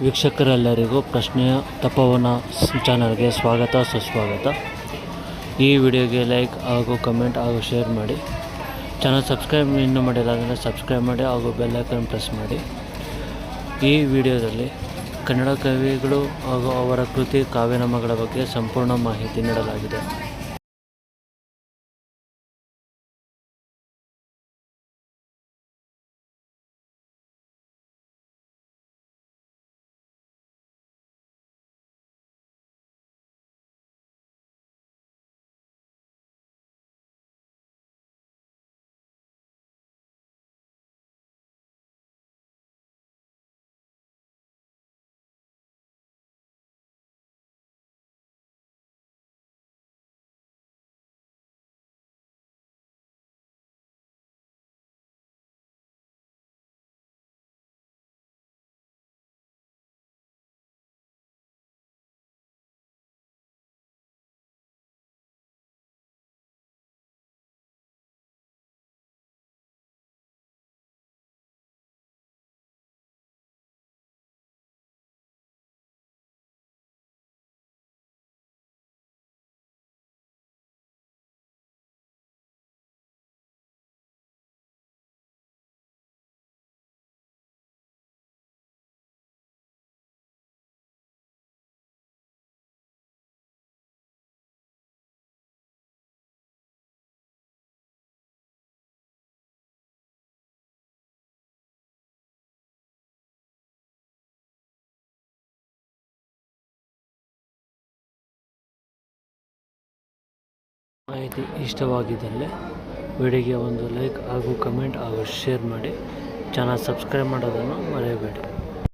ವೀಕ್ಷಕರೆಲ್ಲರಿಗೂ ಪ್ರಶ್ನೆಯ ತಪೋವನ ಚಾನಲ್ಗೆ ಸ್ವಾಗತ ಸುಸ್ವಾಗತ. ಈ ವಿಡಿಯೋಗೆ ಲೈಕ್ ಹಾಗೂ ಕಮೆಂಟ್ ಹಾಗೂ ಶೇರ್ ಮಾಡಿ. ಚಾನಲ್ ಸಬ್ಸ್ಕ್ರೈಬ್ ಇನ್ನೂ ಮಾಡಿಲ್ಲ ಅಂದರೆ ಸಬ್ಸ್ಕ್ರೈಬ್ ಮಾಡಿ ಹಾಗೂ ಬೆಲ್ ಐಕಾನ್ ಪ್ರೆಸ್ ಮಾಡಿ. ಈ ವಿಡಿಯೋದಲ್ಲಿ ಕನ್ನಡ ಕವಿಗಳು ಹಾಗೂ ಅವರ ಕೃತಿ ಕಾವ್ಯನಾಮಗಳ ಬಗ್ಗೆ ಸಂಪೂರ್ಣ ಮಾಹಿತಿ ನೀಡಲಾಗಿದೆ. ಮಾಹಿತಿ ಇಷ್ಟವಾಗಿದ್ದಲ್ಲಿ ವಿಡಿಯೋಗೆ ಒಂದು ಲೈಕ್ ಹಾಗೂ ಕಮೆಂಟ್ ಹಾಗೂ ಶೇರ್ ಮಾಡಿ. ಚಾನಲ್ ಸಬ್ಸ್ಕ್ರೈಬ್ ಮಾಡೋದನ್ನು ಮರೆಯಬೇಡಿ.